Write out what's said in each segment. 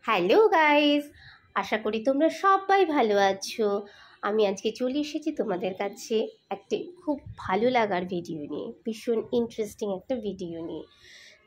Hello guys, আশা করি তোমরা সবাই ভালো আছো। আমি আজকে চলে এসেছি তোমাদের কাছে একটি খুব ভালো লাগার ভিডিও নিয়ে, ভীষণ ইন্টারেস্টিং একটা ভিডিও নিয়ে।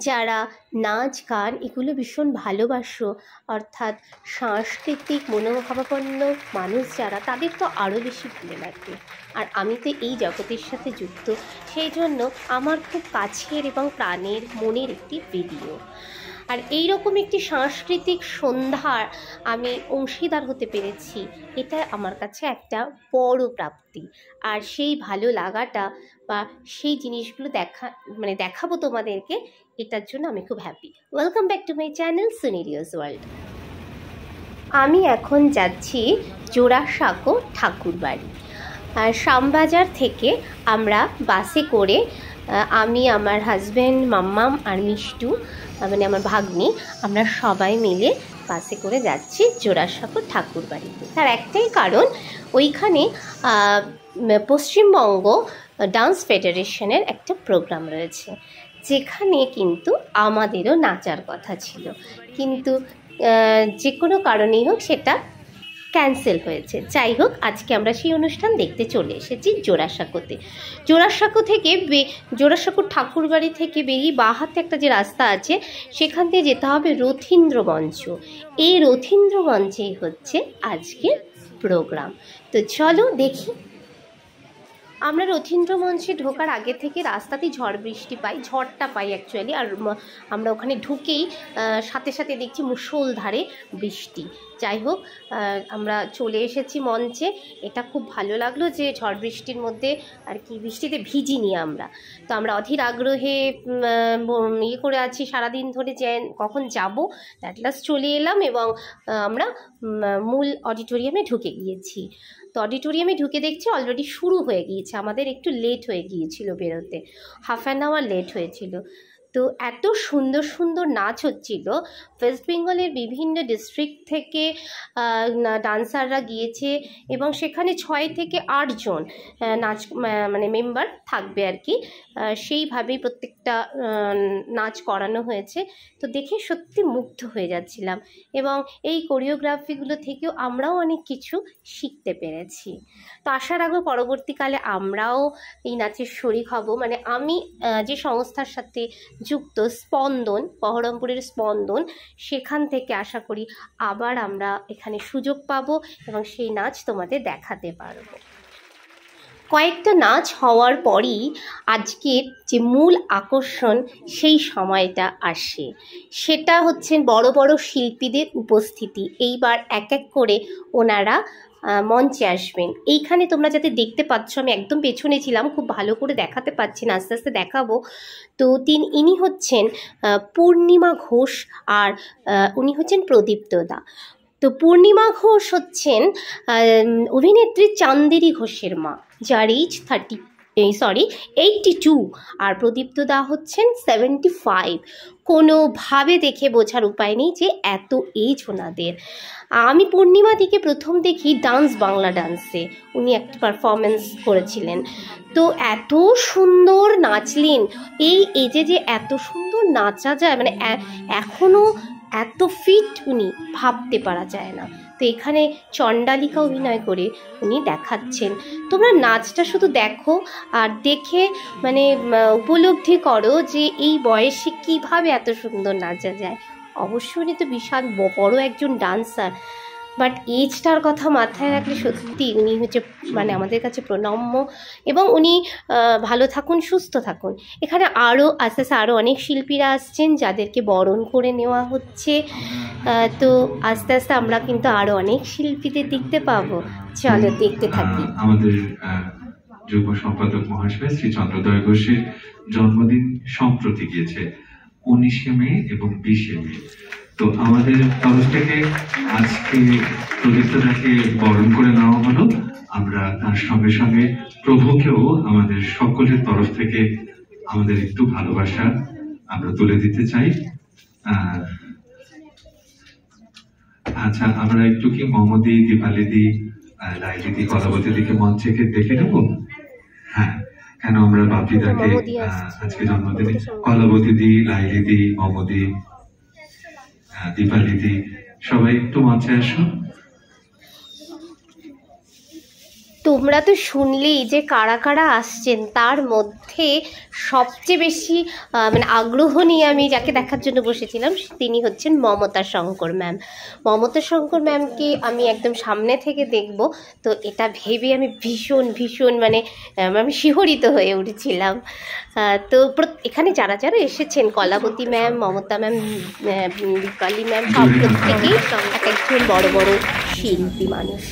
যারা নাচ গান এগুলো ভীষণ ভালোবাসো, অর্থাৎ সাংস্কৃতিক মনোভাবাপন্ন মানুষ যারা, তাদের তো আরও বেশি ভালো লাগবে। আর আমি তো এই জগতের সাথে যুক্ত, সেই জন্য আমার খুব কাছের এবং প্রাণের মনের একটি ভিডিও। আর এই রকম একটি সাংস্কৃতিক সন্ধ্যার আমি অংশীদার হতে পেরেছি, এটা আমার কাছে একটা বড় প্রাপ্তি। আর সেই ভালো লাগাটা বা সেই জিনিসগুলো দেখাবো তোমাদেরকে, এটার জন্য আমি খুব happy. Welcome back to my channel সুনিরিয়াস ওয়ার্ল্ড। আমি এখন যাচ্ছি জোড়াসাঁকো ঠাকুরবাড়ি। শ্যামবাজার থেকে আমরা বাসে করে, আমি, আমার হাজব্যান্ড, মাম্মাম আর মিষ্টু, মানে আমার ভাগ্নি, আমরা সবাই মিলে বাসে করে যাচ্ছি জোড়াসাঁকো ঠাকুরবাড়িতে। তার একটাই কারণ, ওইখানে পশ্চিমবঙ্গ ডান্স ফেডারেশনের একটা প্রোগ্রাম রয়েছে, যেখানে কিন্তু আমাদেরও নাচার কথা ছিল, কিন্তু যে কোনো কারণেই হোক সেটা ক্যান্সেল হয়েছে। যাই হোক, আজকে আমরা সেই অনুষ্ঠান দেখতে চলে এসেছি জোড়াসাঁকোতে। জোড়াসাঁকো ঠাকুরবাড়ি থেকে বেরিয়ে বাঁ হাতে একটা যে রাস্তা আছে, সেখান থেকে যেতে হবে রথীন্দ্রমঞ্চ। এই রথীন্দ্রমঞ্চেই হচ্ছে আজকের প্রোগ্রাম। তো চলো দেখি। আমরা রথীন্দ্রমঞ্চে ঢোকার আগে থেকে রাস্তাতেই ঝড়টা পাই অ্যাকচুয়ালি। আর আমরা ওখানে ঢুকেই সাথে সাথে দেখছি মুষলধারে বৃষ্টি। যাই হোক, আমরা চলে এসেছি মঞ্চে। এটা খুব ভালো লাগলো যে ঝড় বৃষ্টির মধ্যে আর কি বৃষ্টিতে ভিজিনি আমরা। তো আমরা অধীর আগ্রহে ইয়ে করে আছি সারাদিন ধরে, যে কখন যাব। অ্যাট লাস্ট চলে এলাম এবং আমরা মূল অডিটোরিয়ামে ঢুকে গিয়েছি। তো অডিটোরিয়ামে ঢুকে দেখছি অলরেডি শুরু হয়ে গিয়েছে। আমাদের একটু লেট হয়ে গিয়েছিল বেরোতে, হাফ অ্যান আওয়ার লেট হয়েছিল। তো এত সুন্দর সুন্দর নাচ হচ্ছিল। ওয়েস্ট বেঙ্গলের বিভিন্ন ডিস্ট্রিক্ট থেকে ডান্সাররা গিয়েছে এবং সেখানে 6 থেকে 8 জন নাচ মানে মেম্বার থাকবে আর কি। সেইভাবেই প্রত্যেকটা নাচ করানো হয়েছে। তো দেখে সত্যি মুগ্ধ হয়ে যাচ্ছিলাম এবং এই কোরিওগ্রাফিগুলো থেকেও আমরাও অনেক কিছু শিখতে পেরেছি। তো আশা রাখবো পরবর্তীকালে আমরাও এই নাচের শরিক হব। মানে আমি যে সংস্থার সাথে যুক্ত, স্পন্দন, বহরমপুরের স্পন্দন, সেখান থেকে আশা করি আবার আমরা এখানে সুযোগ পাব এবং সেই নাচ তোমাদের দেখাতে পারবো। কয়েকটা নাচ হওয়ার পরই আজকের যে মূল আকর্ষণ, সেই সময়টা আসে। সেটা হচ্ছে বড় বড় শিল্পীদের উপস্থিতি। এইবার এক এক করে ওনারা মঞ্চে আসবেন। এইখানে তোমরা যাতে দেখতে পাচ্ছ, আমি একদম পেছনে ছিলাম, খুব ভালো করে দেখাতে পাচ্ছি না, আস্তে আস্তে দেখাবো। তো ইনি হচ্ছেন পূর্ণিমা ঘোষ আর উনি হচ্ছেন প্রদীপ্ত দা। তো পূর্ণিমা ঘোষ হচ্ছেন অভিনেত্রী চান্দেরি ঘোষের মা, যার এইজ 82, আর প্রদীপ্ত দা হচ্ছেন 75। কোনোভাবে দেখে বোঝার উপায় নেই যে এত এজ ওনাদের। আমি পূর্ণিমাদিকে প্রথম দেখি বাংলা ডান্সে, উনি একটা পারফরমেন্স করেছিলেন। তো এত সুন্দর নাচলেন। এই এজে যে এত সুন্দর নাচা যায়, মানে এখনও এত ফিট উনি, ভাবতে পারা যায় না। তো এখানে চণ্ডালিকা অভিনয় করে উনি দেখাচ্ছেন। তোমরা নাচটা শুধু দেখো আর দেখে মানে উপলব্ধি করো যে এই বয়সে কিভাবে এত সুন্দর নাচা যায়। অবশ্যই উনি তো বিশাল বড় একজন ডান্সার, বাট এজটার কথা মাথায় রাখলে সত্যি উনি হচ্ছে মানে আমাদের কাছে প্রণম্য। এবং উনি ভালো থাকুন, সুস্থ থাকুন। এখানে আরও আস্তে আস্তে আরও অনেক শিল্পীরা আসছেন, যাদেরকে বরণ করে নেওয়া হচ্ছে। তো আস্তে আস্তে আমরা কিন্তু আরও অনেক শিল্পীদের দেখতে পাবো। চলো দেখতে থাকি। আমাদের যুব সম্পাদক মহাশয় শ্রী চন্দ্রদয় ঘোষের জন্মদিন সম্প্রতি গিয়েছে 19শে মে এবং 20শে মে। তো আমাদের তরফ থেকে আজকে প্রদীপ্তদাকে বরণ করে নেওয়া হলো। আমরা তার সঙ্গে সঙ্গে প্রভুকেও আমাদের সকলের তরফ থেকে আমাদের একটু ভালোবাসা আমরা তুলে দিতে চাই। আচ্ছা, আমরা একটু কি মমদি, দীপালিদি, লাইলিদি, কলাবতী দিকে মঞ্চেকে দেখে নেব। হ্যাঁ, কেন আমরা বাপিদাকে আজকে জন্মদিনে কলাবতী দি, লাইলিদি, মমদি, দীপালিদি সবাই একটু মঞ্চে আসো। তোমরা তো শুনলেই যে কারা কারা আসছেন, তার মধ্যে সবচেয়ে বেশি মানে আগ্রহ নিয়ে আমি যাকে দেখার জন্য বসেছিলাম তিনি হচ্ছেন মমতা শঙ্কর ম্যাম। মমতা শঙ্কর ম্যামকে আমি একদম সামনে থেকে দেখব, তো এটা ভেবে আমি ভীষণ ভীষণ মানে আমি শিহরিত হয়ে উঠেছিলাম। তো এখানে যারা যারা এসেছেন, Kalabati ma'am, Mamata ma'am, Dipali ma'am, সব প্রত্যেকেই এক একজন বড় বড় শিল্পী মানুষ।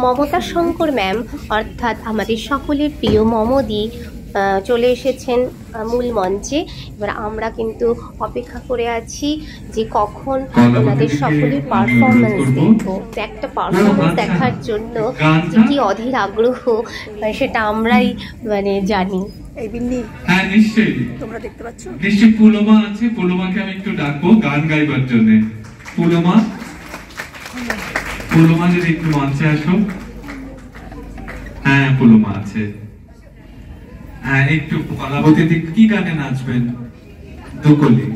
মমতা শঙ্কর ম্যাম অর্থাৎ আমাদের সকলের প্রিয় মমদি চলে এসেছেন মূল মঞ্চে। এবার আমরা কিন্তু অপেক্ষা করে আছি যে কখন ওনাদের সকলের পারফরমেন্স দেখবো। একটা পারফরমেন্স দেখার জন্য যে কি অধীর আগ্রহ সেটা আমরাই মানে জানি। হ্যাঁ নিশ্চয়ই, তোমরা দেখতে পাচ্ছ নিশ্চয়ই পুলমা আছে। পুলমাকে আমি একটু ডাকবো গান গাইবার জন্য। পুলমা, পুলমা যদি একটু মঞ্চে আসো। হ্যাঁ পুলমা আছে। হ্যাঁ একটু কলাবতীতে কি গানে নাচবেন? দুকলি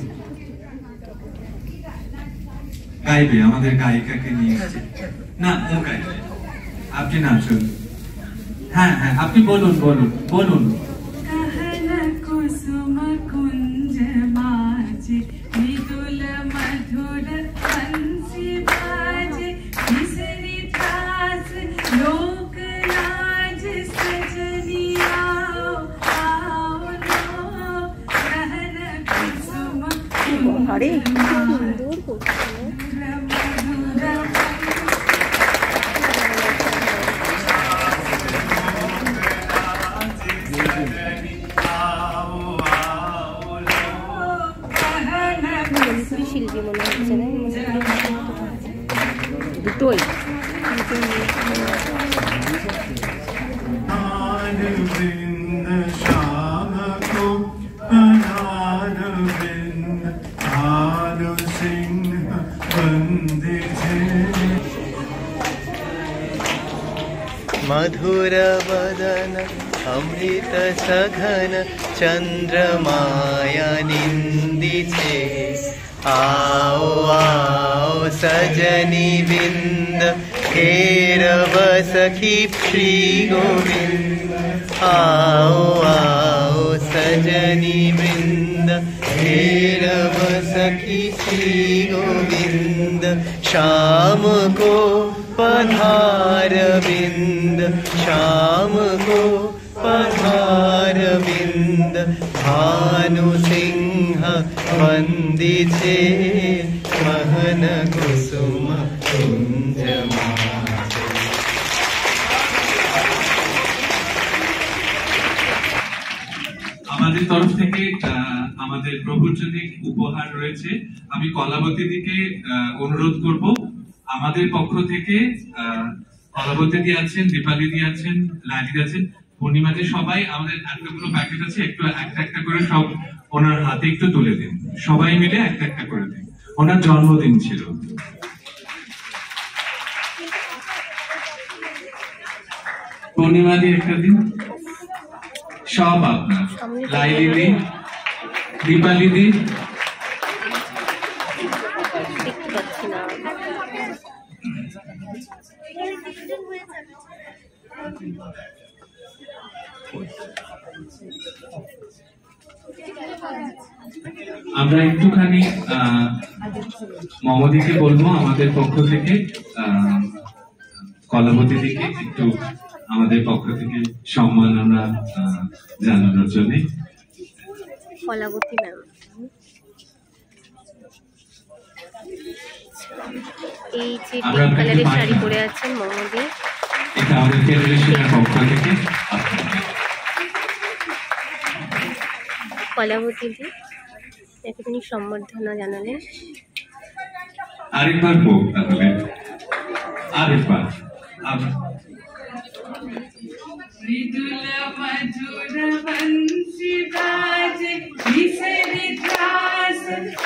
গাইবে, আমাদের গায়িকাকে নিয়ে এসেছে। না ও গাইবে, আপনি নাচুন। হ্যাঁ হ্যাঁ আপনি বলুন বলুন বলুন। আরে শিল্পী মনে হচ্ছে না, দুটোই मधुर वदन अमृत सघन चंद्रमाया निंदिते आओ आओ सजनी बिंद केरव सखी श्री गोविंद आओ आओ सजनी वृंद केरव सखी श्री गोविंद शाम को पधार बिंद शाम को पधार बिंद भानु सिंह वंदिते महन कुसुम कुंज আমাদের তরফ থেকে আমাদের প্রবচনিক উপহার রয়েছে। আমি কলাবতী দিকে অনুরোধ করব, আমাদের পক্ষ থেকে কলাবতী দিয়ে আছেন, দীপালি দিয়ে আছেন, লালি আছেন, পূর্ণিমাতে সবাই আমাদের এতগুলো প্যাকেট আছে, একটু একটা একটা করে সব ওনার হাতে একটু তুলে দিন। সবাই মিলে একটা একটা করে দিন। ওনার জন্মদিন ছিল। পূর্ণিমা দিয়ে একটা দিন, সব আপনার। লাইলি দি, দীপালি দি, আমরা একটুখানি মমদিকে বলবো আমাদের পক্ষ থেকে, কলাবতী দিকে একটু আমাদের পক্ষ থেকে সম্মান আমরা জানানোর জন্য। কলাবতী ম্যাম এই যে পিঙ্ক কালারের শাড়ি পরে আছেন মমদি, এটা আমাদের ফেডারেশনের পক্ষ থেকে। কলাবতী দি একটুখানি সম্বর্ধনা জানালেন। আরেকবার হোক তাহলে, আরেকবার। मृदुल मधुर बंसी बाजे बिसरी त्रास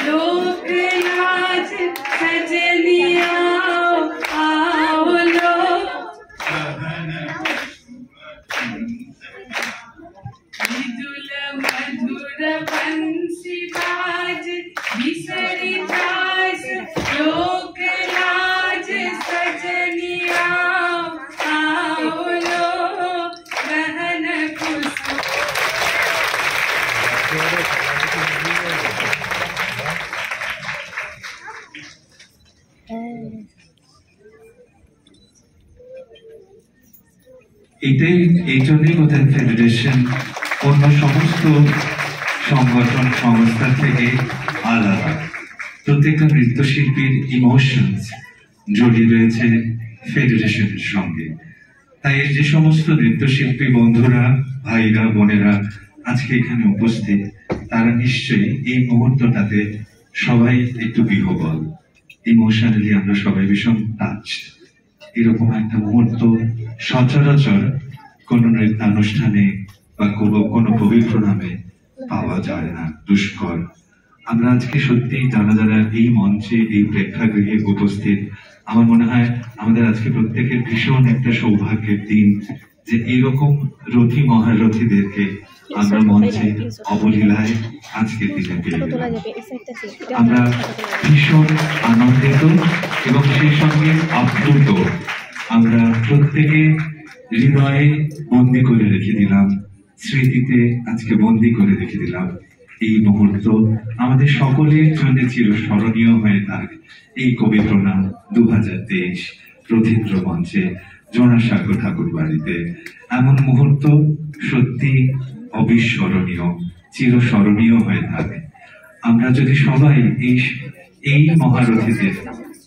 लोक लाज सजनी आओ आओ लोग मृदुल मधुर बंसी बाजे बिसरी त्रास এই জন্যই বোধহয় ফেডারেশন অন্য সমস্ত সংগঠন সংস্থা থেকে আলাদা। প্রত্যেকটা নৃত্যশিল্পীর ইমোশনস জড়িয়ে রয়েছে ফেডারেশনের সঙ্গে। তাই যে সমস্ত নৃত্যশিল্পী বন্ধুরা, ভাইরা, বোনেরা আজকে এখানে উপস্থিত, তারা নিশ্চয়ই এই মুহূর্তটাতে সবাই একটু বিহ্বল, ইমোশনালি আমরা সবাই ভীষণ টাচ। এরকম একটা মুহূর্ত সচরাচর কোন নৃত্যানুষ্ঠানে বা কোনো পবিত্র নামে পাওয়া যায় না, দুষ্কর। আমরা আজকে সত্যি যারা যারা এই মঞ্চে, এই প্রেক্ষাগৃহে উপস্থিত, আমার মনে হয় আমাদের আজকে প্রত্যেকের ভীষণ একটা সৌভাগ্যের দিন যে এইরকম রথী মহারথীদেরকে আমরা মঞ্চে অবলীলায় আজকের দিনে পেয়ে গেলাম। আমরা ভীষণ আনন্দিত এবং সেই সঙ্গে আপ্লুত। আমরা প্রত্যেকে হৃদয়ে বন্দি করে রেখে দিলাম, স্মৃতিতে আজকে বন্দি করে রেখে দিলাম এই মুহূর্ত। আমাদের সকলের জন্য চিরস্মরণীয় হয়ে থাক এই কবিপ্রণা 2023 রথীন্দ্র মঞ্চে জোড়াসাঁকো ঠাকুর বাড়িতে। এমন মুহূর্ত সত্যি অবিস্মরণীয়, চিরস্মরণীয় হয়ে থাকে। আমরা যদি সবাই এই মহারথীদের,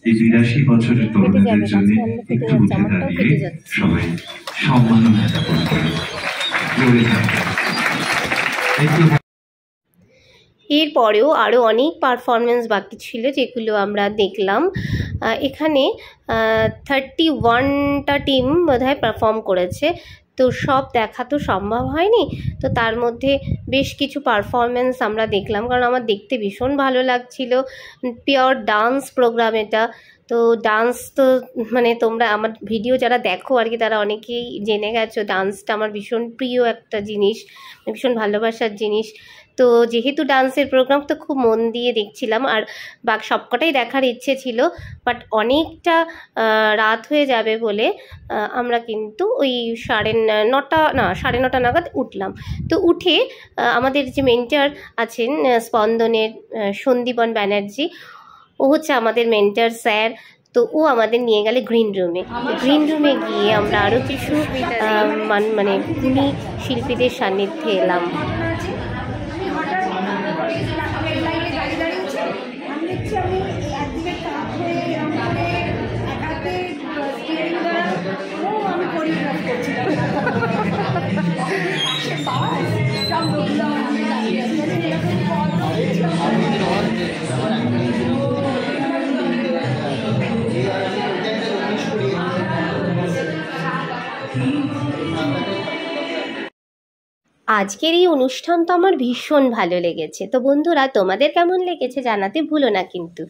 এই 82 বছরের তরুণদের জন্য একটু উঠে দাঁড়িয়ে সবাই সম্মাননা জ্ঞাপন করি। এরপরেও আরও অনেক পারফরমেন্স বাকি ছিল যেগুলো আমরা দেখলাম। এখানে 31টা টিম বোধহয় পারফর্ম করেছে, তো সব দেখা তো সম্ভব হয়নি। তো তার মধ্যে বেশ কিছু পারফরমেন্স আমরা দেখলাম, কারণ আমার দেখতে ভীষণ ভালো লাগছিল। পিওর ডান্স প্রোগ্রাম এটা। তো ডান্স তো মানে তোমরা আমার ভিডিও যারা দেখো আর কি, তারা অনেকেই জেনে গেছো ডান্সটা আমার ভীষণ প্রিয় একটা জিনিস, ভীষণ ভালোবাসার জিনিস। তো যেহেতু ডান্সের প্রোগ্রাম, তো খুব মন দিয়ে দেখছিলাম। আর সবকটাই দেখার ইচ্ছে ছিল, বাট অনেকটা রাত হয়ে যাবে বলে আমরা কিন্তু ওই 9:30 নাগাদ উঠলাম। তো উঠে আমাদের যে মেন্টর আছেন স্পন্দনের, সন্দীপন ব্যানার্জি, ও হচ্ছে আমাদের মেন্টর স্যার। তো ও আমাদের নিয়ে গেলে গ্রিন রুমে গিয়ে আমরা আরও কিছু মানে গুণী শিল্পীদের সান্নিধ্যে এলাম। আজকের এই অনুষ্ঠান তো আমার ভীষণ ভালো লেগেছে। তো বন্ধুরা, তোমাদের কেমন লেগেছে জানাতে ভুলো না কিন্তু।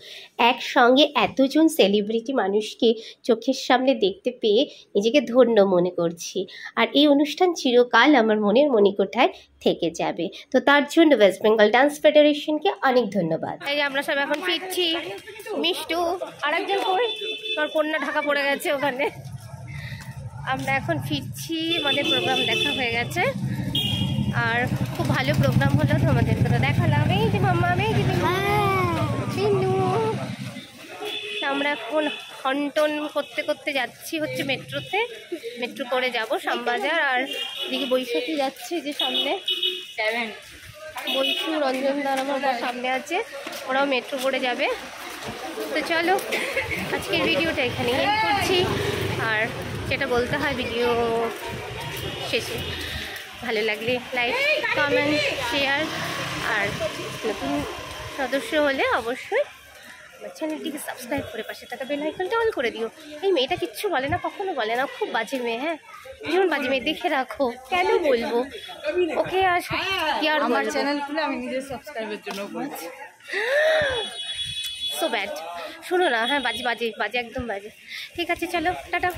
একসঙ্গে এতজন সেলিব্রিটি মানুষকে চোখের সামনে দেখতে পেয়ে নিজেকে ধন্য মনে করছি। আর এই অনুষ্ঠান চিরকাল আমার মনের মণিকোঠায় থেকে যাবে। তো তার জন্য ওয়েস্ট বেঙ্গল ডান্স ফেডারেশনকে অনেক ধন্যবাদ। এই যে আমরা সব এখন ফিরছি। মিষ্টু আরেকজন কই, তোর কন্যা ঢাকা পড়ে গেছে ওখানে। আমরা এখন ফিরছি, আমাদের প্রোগ্রাম দেখা হয়ে গেছে আর খুব ভালো প্রোগ্রাম হলো, তোমাদের তো দেখালাম। এই যে মাম্মা, এই যে চিনু। আমরা এখন হন্টন করতে করতে যাচ্ছি হচ্ছে মেট্রো করে যাব শ্যামবাজার। আর এদিকে বৈশাখী যাচ্ছে যে সামনে, বৈশু রঞ্জন দার আমার সামনে আছে, ওরাও মেট্রো করে যাবে। তো চলো আজকের ভিডিওটা এখানে এন্ড করছি। আর যেটা বলতে হয় ভিডিও শেষে, ভালো লাগলে লাইক, কমেন্ট, শেয়ার, আর নতুন সদস্য হলে অবশ্যই আমার চ্যানেলটিকে সাবস্ক্রাইব করে পাশে থাকা বেল আইকনটা অন করে দিও। এই মেয়েটা কিচ্ছু বলে না, কখনো বলে না, খুব বাজে মেয়ে। হ্যাঁ, ভীষণ বাজে মেয়ে, দেখে রাখো। কেন বলবো ওকে? আর কি আর আমার চ্যানেল খুলে আমি নিজের সাবস্ক্রাইবের জন্য বলছি। So bad. শোনো না, হ্যাঁ বাজে একদম বাজে। ঠিক আছে, চলো টাটা।